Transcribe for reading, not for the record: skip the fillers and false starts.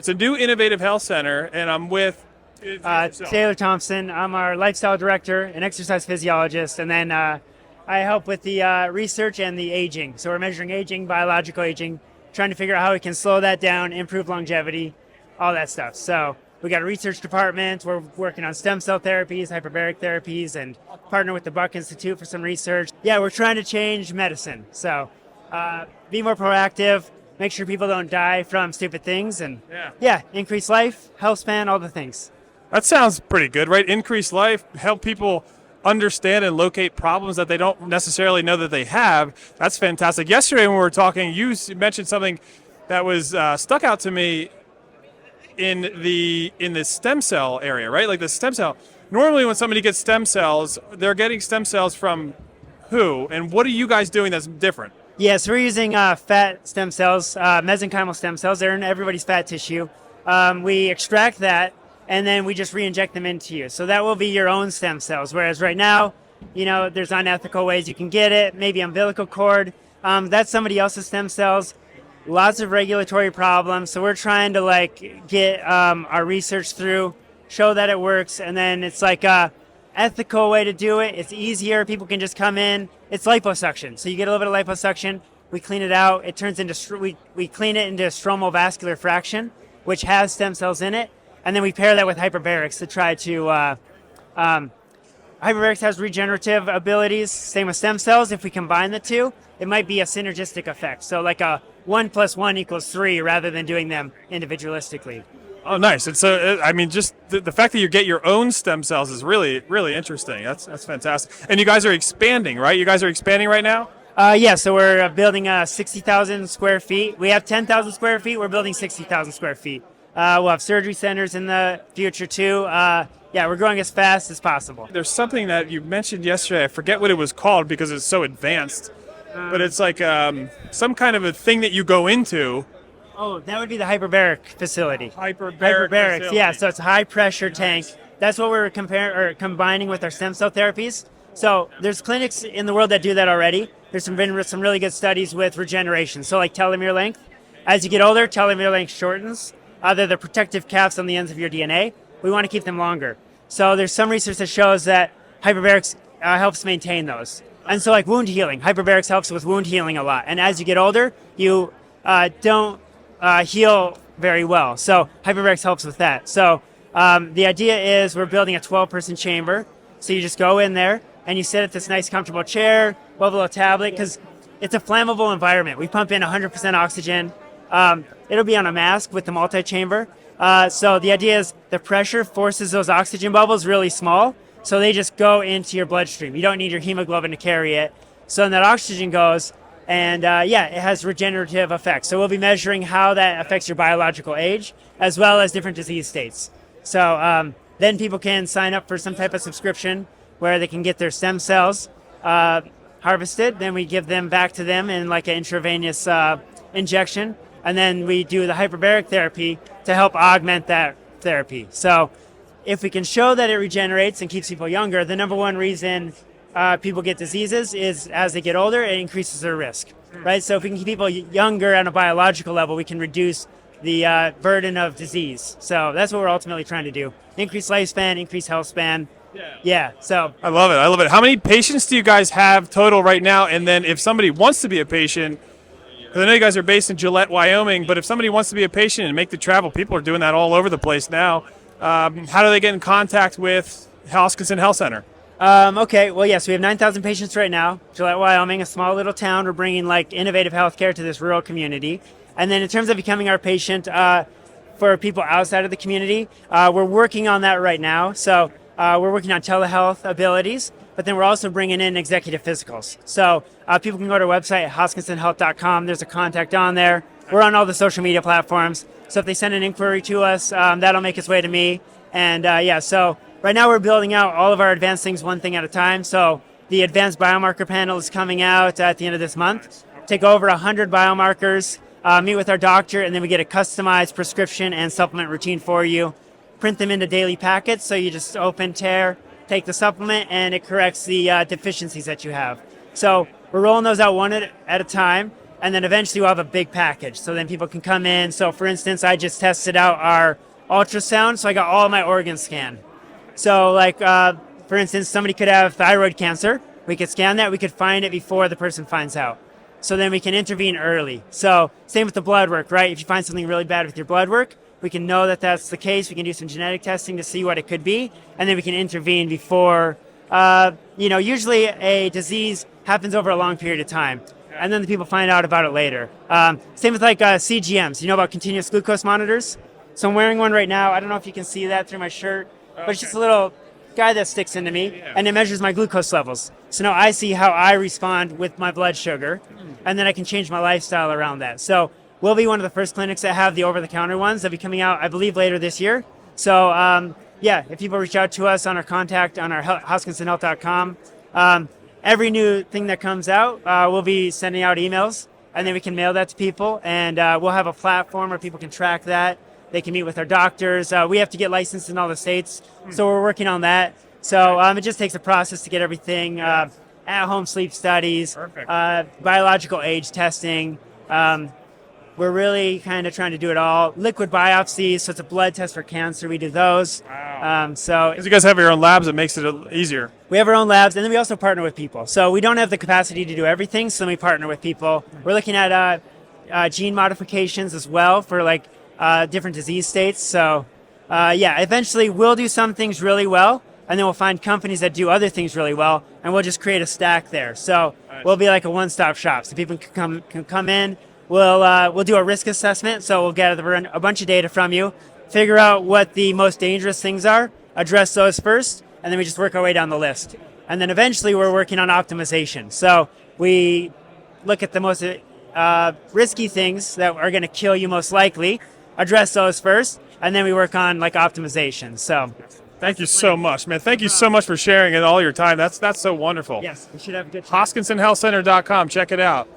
It's a new innovative health center, and I'm with Taylor Thompson. I'm our lifestyle director and exercise physiologist, and then I help with the research and the aging. So we're measuring aging, biological aging, trying to figure out how we can slow that down, improve longevity, all that stuff. So we got a research department. We're working on stem cell therapies, hyperbaric therapies, and partner with the Buck Institute for some research. Yeah, we're trying to change medicine. So be more proactive, make sure people don't die from stupid things, and increase life, health span, all the things. That sounds pretty good, right? Increase life, help people understand and locate problems that they don't necessarily know that they have. That's fantastic. Yesterday when we were talking, you mentioned something that was stuck out to me in the stem cell area, right? Like the stem cell. Normally when somebody gets stem cells, they're getting stem cells from who? And what are you guys doing that's different? Yes, we're using fat stem cells, mesenchymal stem cells. They're in everybody's fat tissue. We extract that, and then we just re-inject them into you. So that will be your own stem cells. Whereas right now, there's unethical ways you can get it, maybe umbilical cord. That's somebody else's stem cells. Lots of regulatory problems. So we're trying to get our research through, show that it works, and then it's like a ethical way to do it. It's easier. People can just come in. It's liposuction. So you get a little bit of liposuction. We clean it out. It turns into we clean it into stromal vascular fraction, which has stem cells in it, and then we pair that with hyperbarics to try to. Hyperbarics has regenerative abilities. Same with stem cells. If we combine the two, it might be a synergistic effect. So like a 1 + 1 = 3, rather than doing them individualistically. Oh, nice. And so, just the fact that you get your own stem cells is really, really interesting. That's fantastic. And you guys are expanding, right? You guys are expanding right now? So we're building 60,000 square feet. We have 10,000 square feet. We're building 60,000 square feet. We'll have surgery centers in the future, too. We're growing as fast as possible. There's something that you mentioned yesterday. I forget what it was called because it's so advanced. But it's like some kind of a thing that you go into. Oh, that would be the hyperbaric facility. Hyperbarics, facility. Yeah. So it's a high pressure tank. That's what we're combining with our stem cell therapies. So there's clinics in the world that do that already. There's been some really good studies with regeneration. So like telomere length. As you get older, telomere length shortens. They're the protective caps on the ends of your DNA. We want to keep them longer. So there's some research that shows that hyperbarics helps maintain those. And so like wound healing, hyperbarics helps with wound healing a lot. And as you get older, you don't heal very well. So hyperbarics helps with that. So the idea is we're building a 12-person chamber. So you just go in there and you sit at this nice comfortable chair, level a tablet, because it's a flammable environment. We pump in 100% oxygen. It'll be on a mask with the multi-chamber. So the idea is the pressure forces those oxygen bubbles really small. So they just go into your bloodstream. You don't need your hemoglobin to carry it. So then that oxygen goes, and it has regenerative effects. So we'll be measuring how that affects your biological age, as well as different disease states. So then people can sign up for some type of subscription where they can get their stem cells harvested. Then we give them back to them in like an intravenous injection. And then we do the hyperbaric therapy to help augment that therapy. So if we can show that it regenerates and keeps people younger, the number one reason people get diseases is as they get older, it increases their risk, right? So if we can keep people younger on a biological level, we can reduce the burden of disease. So that's what we're ultimately trying to do. Increase lifespan, increase health span. Yeah, so. I love it. How many patients do you guys have total right now? And then if somebody wants to be a patient, because I know you guys are based in Gilette, Wyoming, but if somebody wants to be a patient and make the travel, people are doing that all over the place now. How do they get in contact with Hoskinson Health Center? Okay, well, yes, we have 9,000 patients right now. Gilette, Wyoming, a small little town. We're bringing innovative healthcare to this rural community. And then in terms of becoming our patient for people outside of the community, we're working on that right now. So we're working on telehealth abilities, but then we're also bringing in executive physicals. So people can go to our website at hoskinsonhealth.com. There's a contact on there. We're on all the social media platforms. So if they send an inquiry to us, that'll make its way to me. And so right now we're building out all of our advanced things one thing at a time. So the advanced biomarker panel is coming out at the end of this month. Take over 100 biomarkers, meet with our doctor, and then we get a customized prescription and supplement routine for you. Print them into daily packets, so you just open, tear, take the supplement, and it corrects the deficiencies that you have. So we're rolling those out one at a time. and then eventually we'll have a big package. So then people can come in. So for instance, I just tested out our ultrasound, so I got all my organs scanned. So like, for instance, somebody could have thyroid cancer. We could scan that. We could find it before the person finds out. So then we can intervene early. So same with the blood work, right? If you find something really bad with your blood work, we can know that that's the case. We can do some genetic testing to see what it could be, and then we can intervene before, usually a disease happens over a long period of time, and then the people find out about it later. Same with like CGMs, about continuous glucose monitors? So I'm wearing one right now. I don't know if you can see that through my shirt, but it's just a little guy that sticks into me, and it measures my glucose levels. So now I see how I respond with my blood sugar, and then I can change my lifestyle around that. So we'll be one of the first clinics that have the over-the-counter ones. They'll be coming out, I believe, later this year. So if people reach out to us on our contact on our HoskinsonHealth.com, every new thing that comes out, we'll be sending out emails, and then we can mail that to people, and we'll have a platform where people can track that. They can meet with our doctors. We have to get licensed in all the states, so we're working on that. So it just takes a process to get everything, at-home sleep studies, biological age testing. We're really kind of trying to do it all. Liquid biopsies, so it's a blood test for cancer. We do those. Wow. Because you guys have your own labs, it makes it easier. We have our own labs, and then we also partner with people. So we don't have the capacity to do everything, so then we partner with people. We're looking at gene modifications as well for like different disease states. So eventually we'll do some things really well, and then we'll find companies that do other things really well, and we'll just create a stack there. So we'll be like a one-stop shop. So people can come in. We'll do a risk assessment. So we'll gather a bunch of data from you, figure out what the most dangerous things are, address those first, and then we just work our way down the list. And then eventually we're working on optimization. So we look at the most risky things that are going to kill you most likely, address those first, and then we work on like optimization. So thank you so much, man. Thank you so much for sharing it all your time. That's so wonderful. Yes, we should have a good time. HoskinsonHealthCenter.com. Check it out.